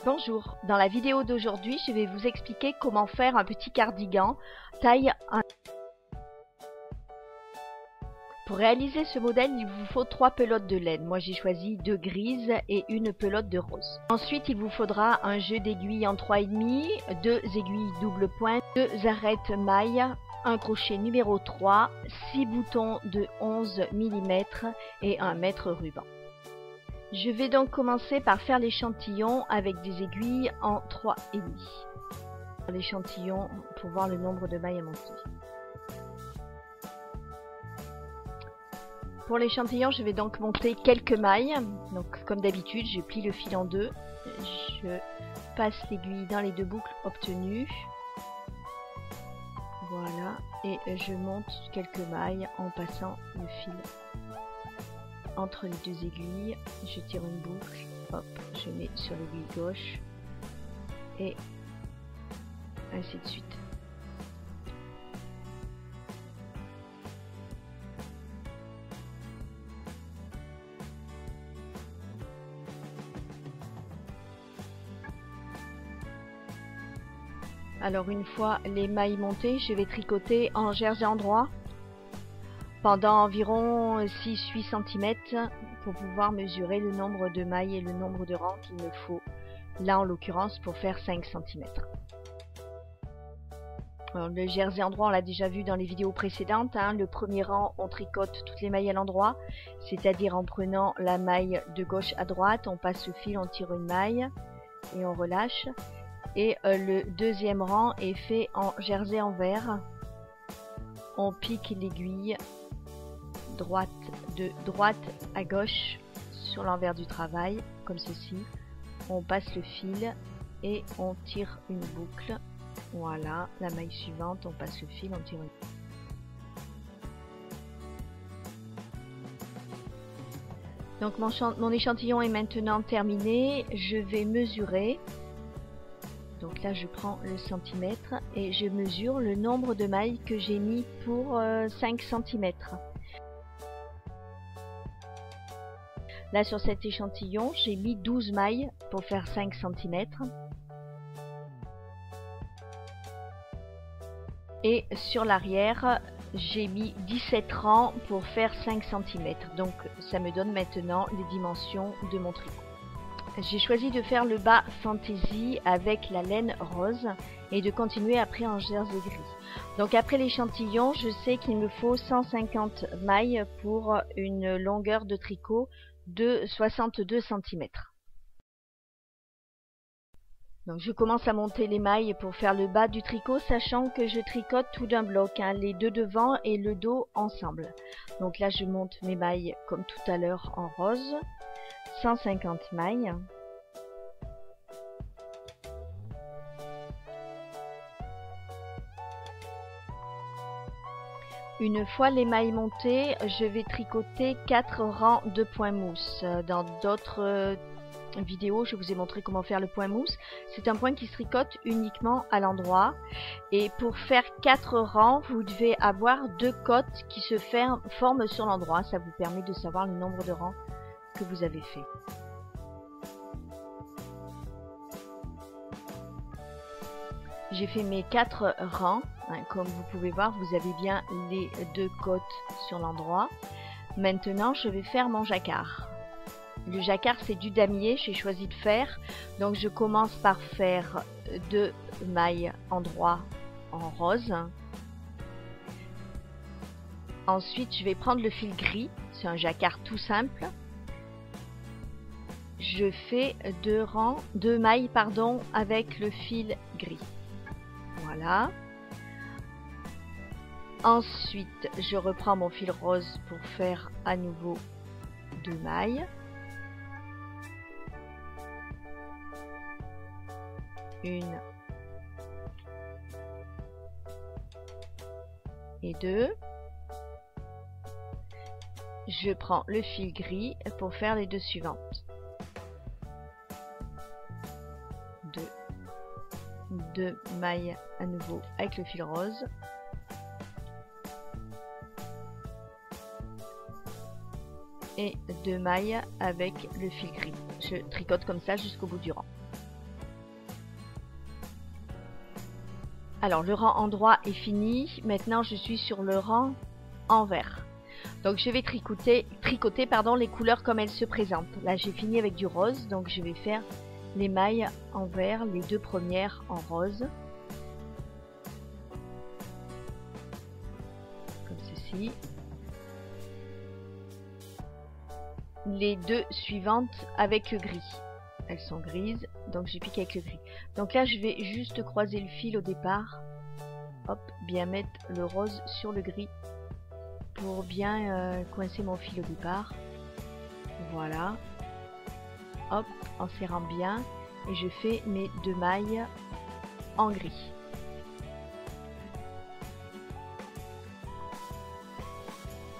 Bonjour, dans la vidéo d'aujourd'hui, je vais vous expliquer comment faire un petit cardigan taille 1. Pour réaliser ce modèle, il vous faut 3 pelotes de laine. Moi j'ai choisi 2 grises et une pelote de rose. Ensuite, il vous faudra un jeu d'aiguilles en 3,5, 2 aiguilles double pointe, 2 arêtes mailles, un crochet numéro 3, 6 boutons de 11 mm et un mètre ruban. Je vais donc commencer par faire l'échantillon avec des aiguilles en 3,5. L'échantillon pour voir le nombre de mailles à monter. Pour l'échantillon, je vais donc monter quelques mailles. Donc comme d'habitude, je plie le fil en deux. Je passe l'aiguille dans les 2 boucles obtenues. Voilà. Et je monte quelques mailles en passant le fil entre les 2 aiguilles. Je tire une boucle. Hop, je mets sur l'aiguille gauche. Et ainsi de suite. Alors une fois les mailles montées, je vais tricoter en jersey en droit pendant environ 6-8 cm pour pouvoir mesurer le nombre de mailles et le nombre de rangs qu'il me faut, là en l'occurrence pour faire 5 cm. Alors, le jersey en droit, on l'a déjà vu dans les vidéos précédentes, hein. Le premier rang, on tricote toutes les mailles à l'endroit, c'est-à-dire en prenant la maille de gauche à droite, on passe le fil, on tire une maille et on relâche. Et le deuxième rang est fait en jersey envers. On pique l'aiguille de droite à gauche sur l'envers du travail, comme ceci. On passe le fil et on tire une boucle. Voilà, la maille suivante, on passe le fil, on tire une boucle. Donc mon échantillon est maintenant terminé. Je vais mesurer. Donc là, je prends le centimètre et je mesure le nombre de mailles que j'ai mis pour 5 cm. Là, sur cet échantillon, j'ai mis 12 mailles pour faire 5 cm. Et sur l'arrière, j'ai mis 17 rangs pour faire 5 cm. Donc, ça me donne maintenant les dimensions de mon tricot. J'ai choisi de faire le bas fantaisie avec la laine rose et de continuer après en jersey gris. Donc après l'échantillon, je sais qu'il me faut 150 mailles pour une longueur de tricot de 62 cm. Donc je commence à monter les mailles pour faire le bas du tricot, sachant que je tricote tout d'un bloc, hein, les 2 devant et le dos ensemble. Donc là je monte mes mailles comme tout à l'heure en rose. 150 mailles. Une fois les mailles montées, je vais tricoter 4 rangs de point mousse. Dans d'autres vidéos, je vous ai montré comment faire le point mousse. C'est un point qui se tricote uniquement à l'endroit. Et pour faire 4 rangs, vous devez avoir 2 côtes qui se forment sur l'endroit. Ça vous permet de savoir le nombre de rangs que vous avez fait. J'ai fait mes 4 rangs, hein, comme vous pouvez voir, vous avez bien les 2 côtes sur l'endroit. Maintenant, je vais faire mon jacquard. Le jacquard, c'est du damier, j'ai choisi de faire. Donc, je commence par faire 2 mailles en droit en rose. Ensuite, je vais prendre le fil gris, c'est un jacquard tout simple. Je fais 2 mailles avec le fil gris. Voilà. Ensuite, je reprends mon fil rose pour faire à nouveau 2 mailles. Une et 2. Je prends le fil gris pour faire les 2 suivantes. 2 mailles à nouveau avec le fil rose. Et 2 mailles avec le fil gris. Je tricote comme ça jusqu'au bout du rang. Alors le rang en droit est fini. Maintenant je suis sur le rang en vert. Donc je vais tricoter les couleurs comme elles se présentent. Là j'ai fini avec du rose, donc je vais faire les mailles en vert, les deux premières en rose. Comme ceci. Les deux suivantes avec gris. Elles sont grises, donc j'ai piqué avec le gris. Donc là je vais juste croiser le fil au départ. Hop, bien mettre le rose sur le gris pour bien coincer mon fil au départ. Voilà. Hop, en serrant bien. Et je fais mes deux mailles en gris.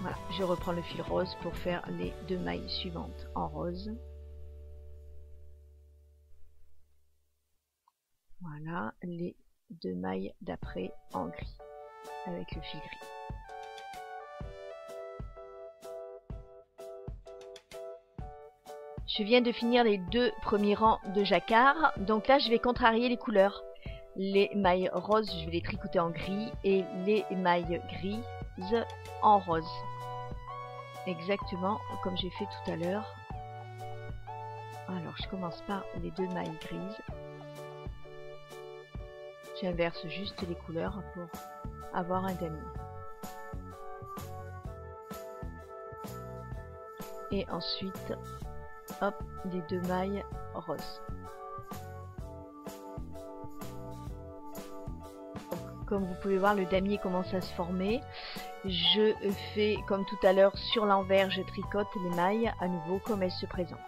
Voilà, je reprends le fil rose pour faire les deux mailles suivantes en rose. Voilà, les deux mailles d'après en gris, avec le fil gris. Je viens de finir les deux premiers rangs de jacquard, donc là je vais contrarier les couleurs. Les mailles roses, je vais les tricoter en gris et les mailles grises en rose. Exactement comme j'ai fait tout à l'heure. Alors je commence par les deux mailles grises. J'inverse juste les couleurs pour avoir un damier. Et ensuite, hop, les deux mailles roses. Comme vous pouvez voir, le damier commence à se former. Je fais comme tout à l'heure sur l'envers, je tricote les mailles à nouveau comme elles se présentent.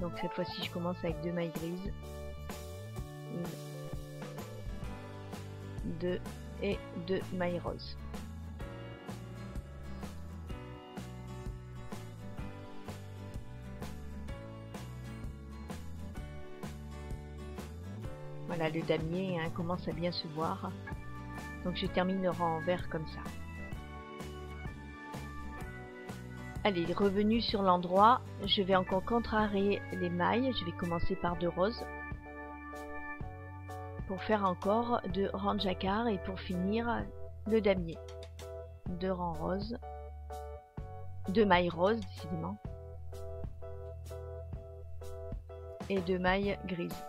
Donc cette fois-ci, je commence avec deux mailles grises. 1, 2 et 2 mailles roses. Voilà, le damier commence à bien se voir. Donc je termine le rang en vert comme ça. Allez, revenu sur l'endroit, je vais encore contrarier les mailles. Je vais commencer par 2 roses. Pour faire encore 2 rangs de jacquard et pour finir le damier. 2 rangs roses. 2 mailles roses, décidément. Et 2 mailles grises.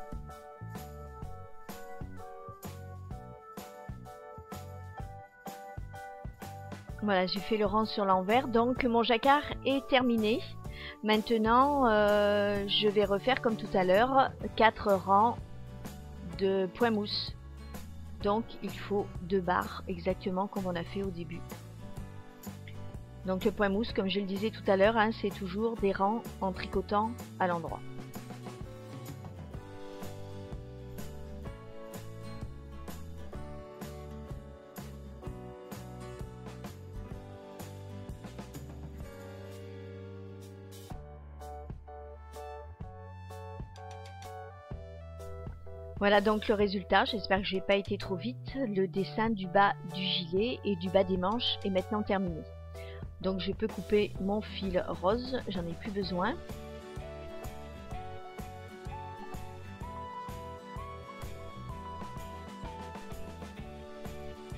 Voilà, j'ai fait le rang sur l'envers, donc mon jacquard est terminé. Maintenant, je vais refaire comme tout à l'heure 4 rangs de point mousse. Donc il faut 2 barres, exactement comme on a fait au début. Donc le point mousse, comme je le disais tout à l'heure, c'est toujours des rangs en tricotant à l'endroit. Voilà donc le résultat, j'espère que je n'ai pas été trop vite. Le dessin du bas du gilet et du bas des manches est maintenant terminé. Donc je peux couper mon fil rose, j'en ai plus besoin.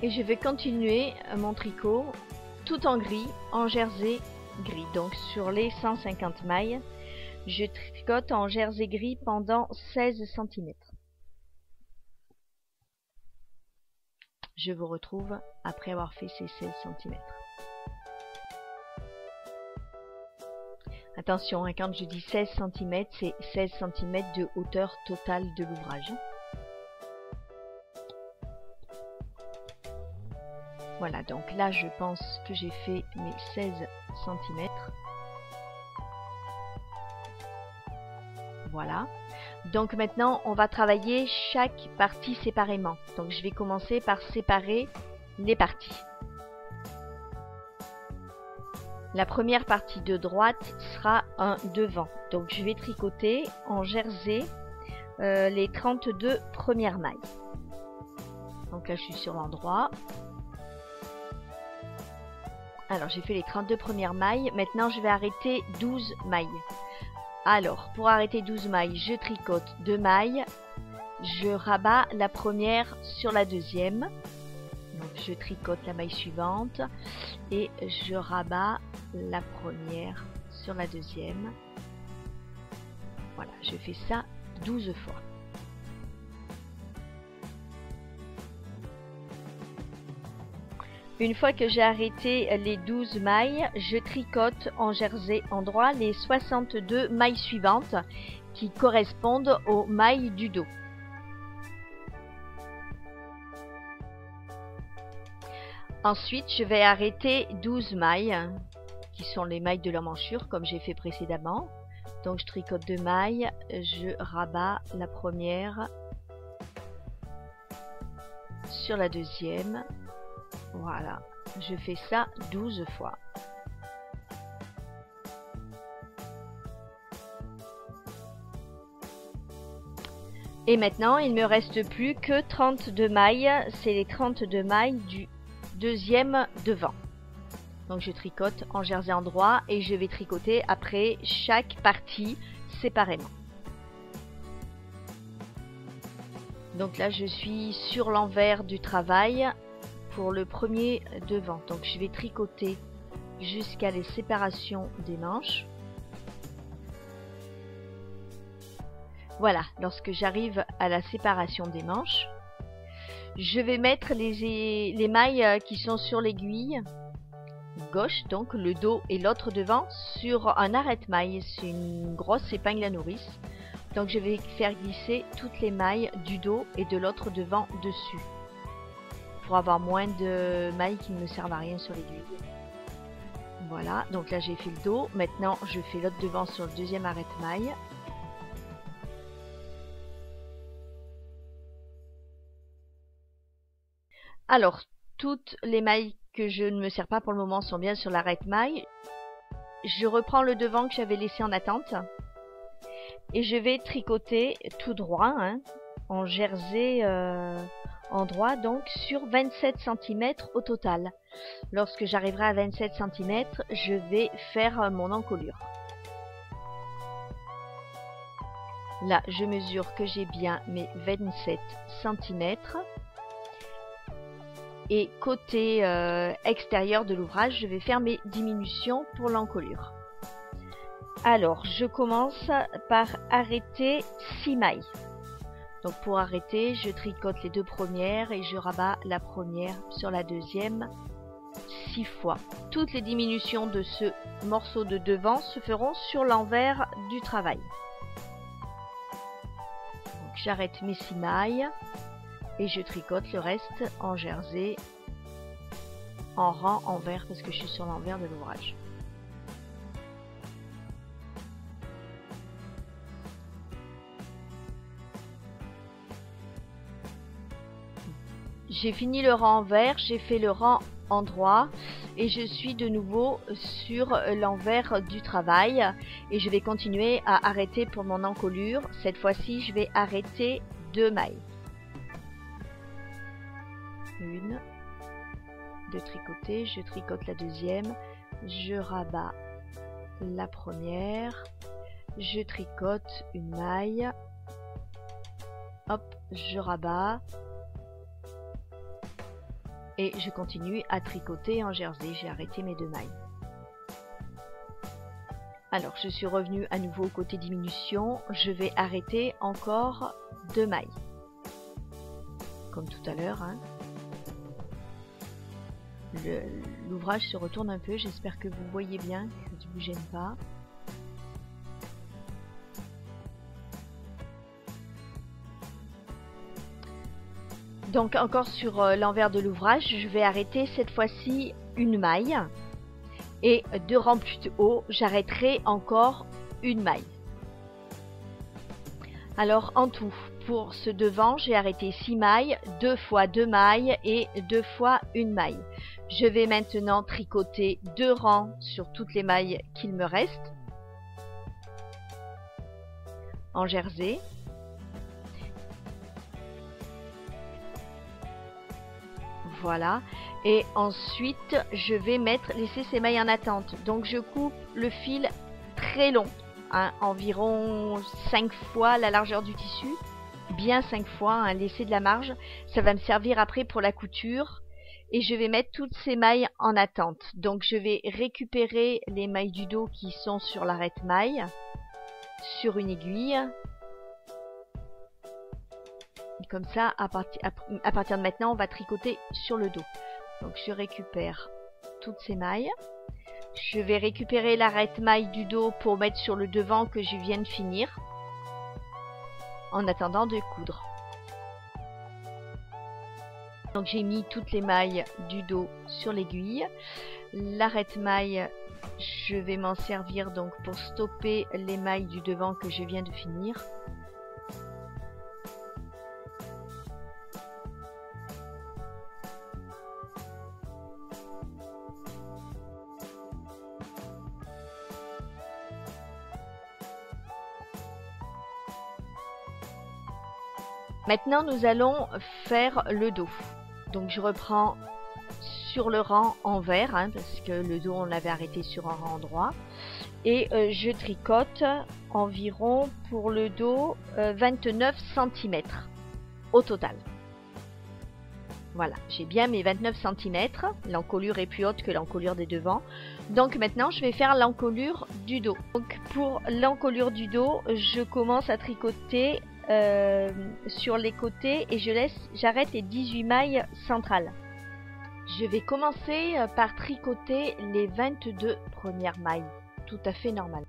Et je vais continuer mon tricot tout en gris, en jersey gris. Donc sur les 150 mailles, je tricote en jersey gris pendant 16 cm. Je vous retrouve après avoir fait ces 16 cm. Attention, quand je dis 16 cm, c'est 16 cm de hauteur totale de l'ouvrage. Voilà, donc là je pense que j'ai fait mes 16 cm. Voilà. Donc maintenant, on va travailler chaque partie séparément. Donc je vais commencer par séparer les parties. La première partie de droite sera un devant. Donc je vais tricoter en jersey les 32 premières mailles. Donc là je suis sur l'endroit. Alors j'ai fait les 32 premières mailles. Maintenant je vais arrêter 12 mailles. Alors, pour arrêter 12 mailles, je tricote 2 mailles, je rabats la première sur la deuxième. Donc je tricote la maille suivante et je rabats la première sur la deuxième. Voilà, je fais ça 12 fois. Une fois que j'ai arrêté les 12 mailles, je tricote en jersey endroit les 62 mailles suivantes qui correspondent aux mailles du dos. Ensuite, je vais arrêter 12 mailles qui sont les mailles de l'emmanchure comme j'ai fait précédemment. Donc je tricote 2 mailles, je rabats la première sur la deuxième. Voilà, je fais ça 12 fois. Et maintenant, il me reste plus que 32 mailles. C'est les 32 mailles du deuxième devant. Donc je tricote en jersey endroit et je vais tricoter après chaque partie séparément. Donc là, je suis sur l'envers du travail pour le premier devant. Donc je vais tricoter jusqu'à la séparation des manches. Voilà, lorsque j'arrive à la séparation des manches, je vais mettre les mailles qui sont sur l'aiguille gauche, donc le dos et l'autre devant, sur un arrête-maille. C'est une grosse épingle à nourrice. Donc je vais faire glisser toutes les mailles du dos et de l'autre devant dessus, pour avoir moins de mailles qui ne me servent à rien sur l'aiguille. Voilà, donc là j'ai fait le dos. Maintenant je fais l'autre devant sur le deuxième arrête-maille. Alors, toutes les mailles que je ne me sers pas pour le moment sont bien sur l'arrête-maille. Je reprends le devant que j'avais laissé en attente. Et je vais tricoter tout droit, hein, en jersey endroit, donc sur 27 cm au total. Lorsque j'arriverai à 27 cm, je vais faire mon encolure. Là, je mesure que j'ai bien mes 27 cm. Et côté extérieur de l'ouvrage, je vais faire mes diminutions pour l'encolure. Alors, je commence par arrêter 6 mailles. Donc pour arrêter, je tricote les 2 premières et je rabats la première sur la deuxième 6 fois. Toutes les diminutions de ce morceau de devant se feront sur l'envers du travail. Donc j'arrête mes 6 mailles. Et je tricote le reste en jersey, en rang envers parce que je suis sur l'envers de l'ouvrage. J'ai fini le rang envers, j'ai fait le rang endroit et je suis de nouveau sur l'envers du travail et je vais continuer à arrêter pour mon encolure. Cette fois-ci, je vais arrêter 2 mailles. Une de tricoter, je tricote la deuxième, je rabats la première, je tricote une maille, hop, je rabats et je continue à tricoter en jersey. J'ai arrêté mes 2 mailles. Alors je suis revenue à nouveau au côté diminution, je vais arrêter encore 2 mailles comme tout à l'heure, hein. L'ouvrage se retourne un peu, j'espère que vous voyez bien, que je ne vous gêne pas. Donc encore sur l'envers de l'ouvrage, je vais arrêter cette fois-ci une maille. Et 2 rangs plus haut, j'arrêterai encore une maille. Alors en tout, pour ce devant, j'ai arrêté 6 mailles, 2 fois 2 mailles et 2 fois une maille. Je vais maintenant tricoter 2 rangs sur toutes les mailles qu'il me reste en jersey. Voilà. Et ensuite, je vais laisser ces mailles en attente. Donc je coupe le fil très long, hein, environ 5 fois la largeur du tissu, bien 5 fois, hein, laisser de la marge. Ça va me servir après pour la couture. Et je vais mettre toutes ces mailles en attente. Donc je vais récupérer les mailles du dos qui sont sur l'arrête-maille, sur une aiguille. Et comme ça, à partir de maintenant, on va tricoter sur le dos. Donc je récupère toutes ces mailles. Je vais récupérer l'arrête-maille du dos pour mettre sur le devant que je viens de finir, en attendant de coudre. Donc j'ai mis toutes les mailles du dos sur l'aiguille. L'arrête-maille, je vais m'en servir donc pour stopper les mailles du devant que je viens de finir. Maintenant, nous allons faire le dos. Donc, je reprends sur le rang en vert, hein, parce que le dos, on l'avait arrêté sur un rang droit. Et je tricote environ pour le dos 29 cm au total. Voilà, j'ai bien mes 29 cm. L'encolure est plus haute que l'encolure des devants. Donc maintenant, je vais faire l'encolure du dos. Donc pour l'encolure du dos, je commence à tricoter sur les côtés et j'arrête les 18 mailles centrales. Je vais commencer par tricoter les 22 premières mailles, tout à fait normal.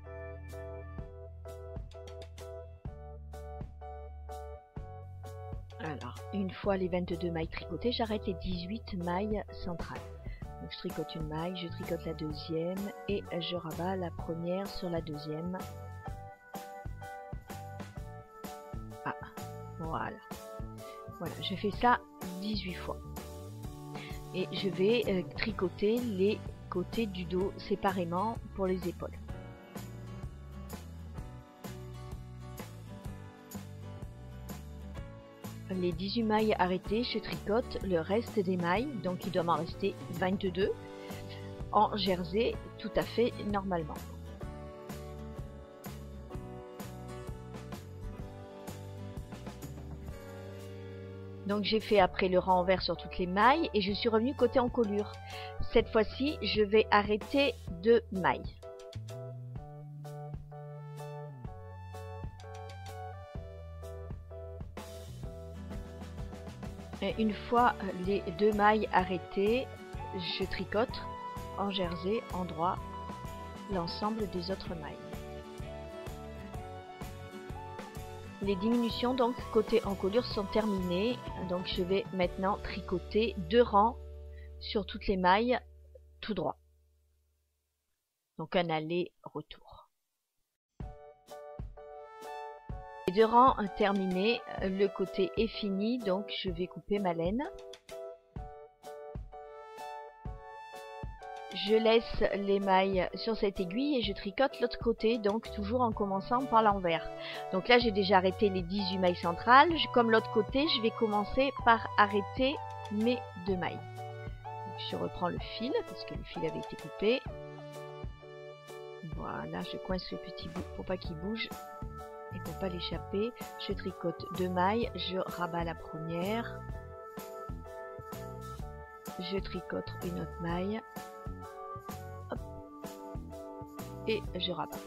Alors, une fois les 22 mailles tricotées, j'arrête les 18 mailles centrales. Donc je tricote une maille, je tricote la deuxième et je rabats la première sur la deuxième. Voilà. Voilà, je fais ça 18 fois. Et je vais tricoter les côtés du dos séparément pour les épaules. Les 18 mailles arrêtées, je tricote le reste des mailles, donc il doit m'en rester 22 en jersey tout à fait normalement. Donc j'ai fait après le rang envers sur toutes les mailles et je suis revenue côté encolure. Cette fois-ci, je vais arrêter 2 mailles. Et une fois les 2 mailles arrêtées, je tricote en jersey en droit l'ensemble des autres mailles. Les diminutions donc côté encolure sont terminées, donc je vais maintenant tricoter 2 rangs sur toutes les mailles tout droit. Donc un aller-retour. Les 2 rangs terminés, le côté est fini, donc je vais couper ma laine. Je laisse les mailles sur cette aiguille et je tricote l'autre côté, donc toujours en commençant par l'envers. Donc là j'ai déjà arrêté les 18 mailles centrales. Comme l'autre côté, je vais commencer par arrêter mes 2 mailles. Donc, je reprends le fil parce que le fil avait été coupé. Voilà, je coince le petit bout pour pas qu'il bouge et pour pas l'échapper. Je tricote 2 mailles, je rabats la première. Je tricote une autre maille. Et je rabats.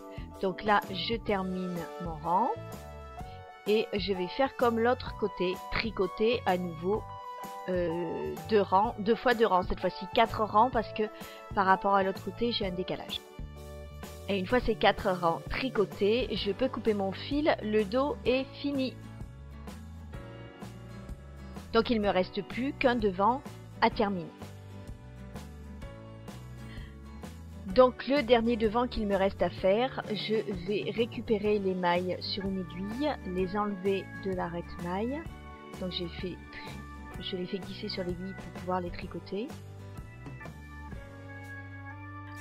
Donc là, je termine mon rang et je vais faire comme l'autre côté, tricoter à nouveau 2 rangs, 2 fois 2 rangs, cette fois-ci 4 rangs parce que par rapport à l'autre côté, j'ai un décalage. Et une fois ces 4 rangs tricotés, je peux couper mon fil, le dos est fini. Donc il ne me reste plus qu'un devant à terminer. Donc le dernier devant qu'il me reste à faire, je vais récupérer les mailles sur une aiguille, les enlever de l'arrête-maille. Donc je les fais glisser sur l'aiguille pour pouvoir les tricoter.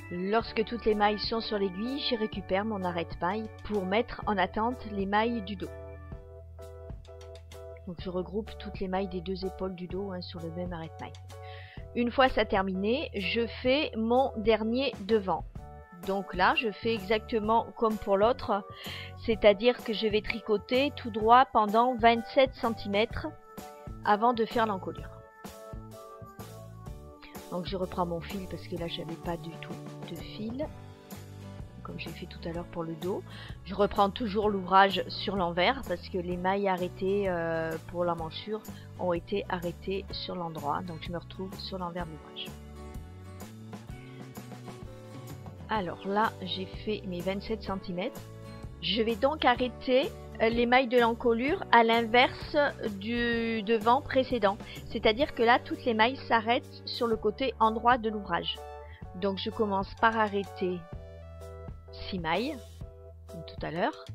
Lorsque toutes les mailles sont sur l'aiguille, je récupère mon arrête-maille pour mettre en attente les mailles du dos. Donc je regroupe toutes les mailles des 2 épaules du dos sur le même arrête-maille. Une fois ça terminé, je fais mon dernier devant. Donc là, je fais exactement comme pour l'autre, c'est-à-dire que je vais tricoter tout droit pendant 27 cm avant de faire l'encolure. Donc je reprends mon fil parce que là, j'avais pas du tout de fil, comme j'ai fait tout à l'heure pour le dos. Je reprends toujours l'ouvrage sur l'envers parce que les mailles arrêtées pour l'emmanchure ont été arrêtées sur l'endroit. Donc je me retrouve sur l'envers de l'ouvrage. Alors là, j'ai fait mes 27 cm. Je vais donc arrêter les mailles de l'encolure à l'inverse du devant précédent. C'est-à-dire que là, toutes les mailles s'arrêtent sur le côté endroit de l'ouvrage. Donc je commence par arrêter 6 mailles, comme tout à l'heure.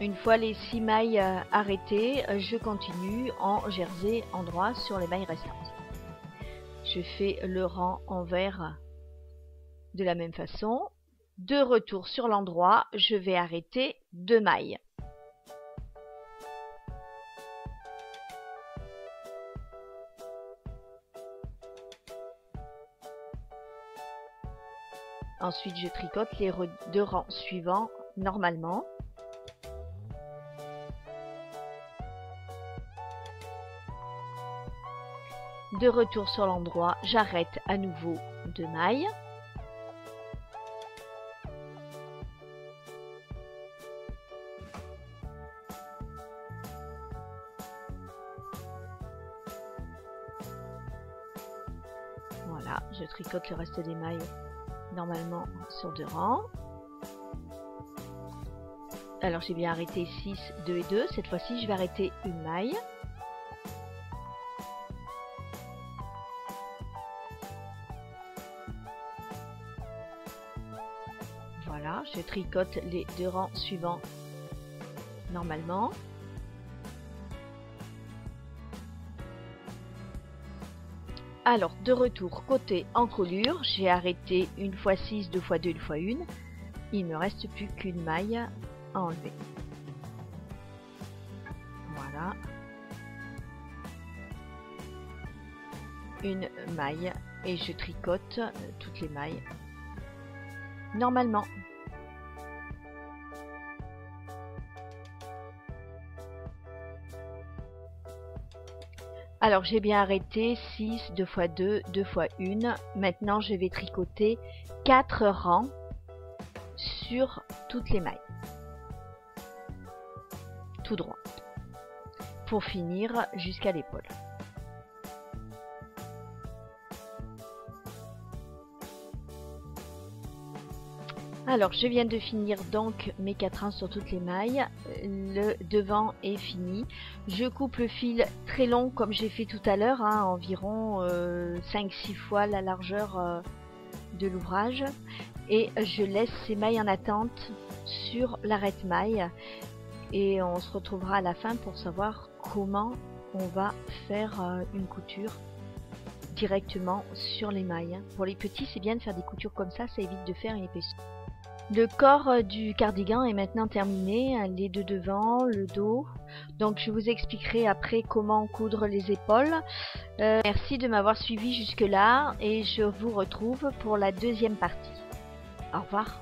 Une fois les 6 mailles arrêtées, je continue en jersey endroit sur les mailles restantes. Je fais le rang envers de la même façon. De retour sur l'endroit, je vais arrêter 2 mailles. Ensuite, je tricote les 2 rangs suivants normalement. De retour sur l'endroit, j'arrête à nouveau 2 mailles. Voilà, je tricote le reste des mailles normalement sur 2 rangs. Alors j'ai bien arrêté 6, 2 et 2. Cette fois-ci, je vais arrêter une maille. Voilà, je tricote les 2 rangs suivants normalement. Alors, de retour côté encolure, j'ai arrêté une fois 6, 2 fois 2, une fois 1. Il ne me reste plus qu'une maille à enlever. Voilà. Une maille et je tricote toutes les mailles normalement. Alors j'ai bien arrêté 6, 2 fois 2, 2 fois 1. Maintenant je vais tricoter 4 rangs sur toutes les mailles. Tout droit. Pour finir jusqu'à l'épaule. Alors je viens de finir donc mes 4 rangs sur toutes les mailles, le devant est fini. Je coupe le fil très long comme j'ai fait tout à l'heure, hein, environ 5-6 fois la largeur de l'ouvrage. Et je laisse ces mailles en attente sur l'arrête-maille. Et on se retrouvera à la fin pour savoir comment on va faire une couture directement sur les mailles. Pour les petits, c'est bien de faire des coutures comme ça évite de faire une épaisseur. Le corps du cardigan est maintenant terminé, les deux devant, le dos. Donc je vous expliquerai après comment coudre les épaules. Merci de m'avoir suivi jusque là et je vous retrouve pour la deuxième partie. Au revoir.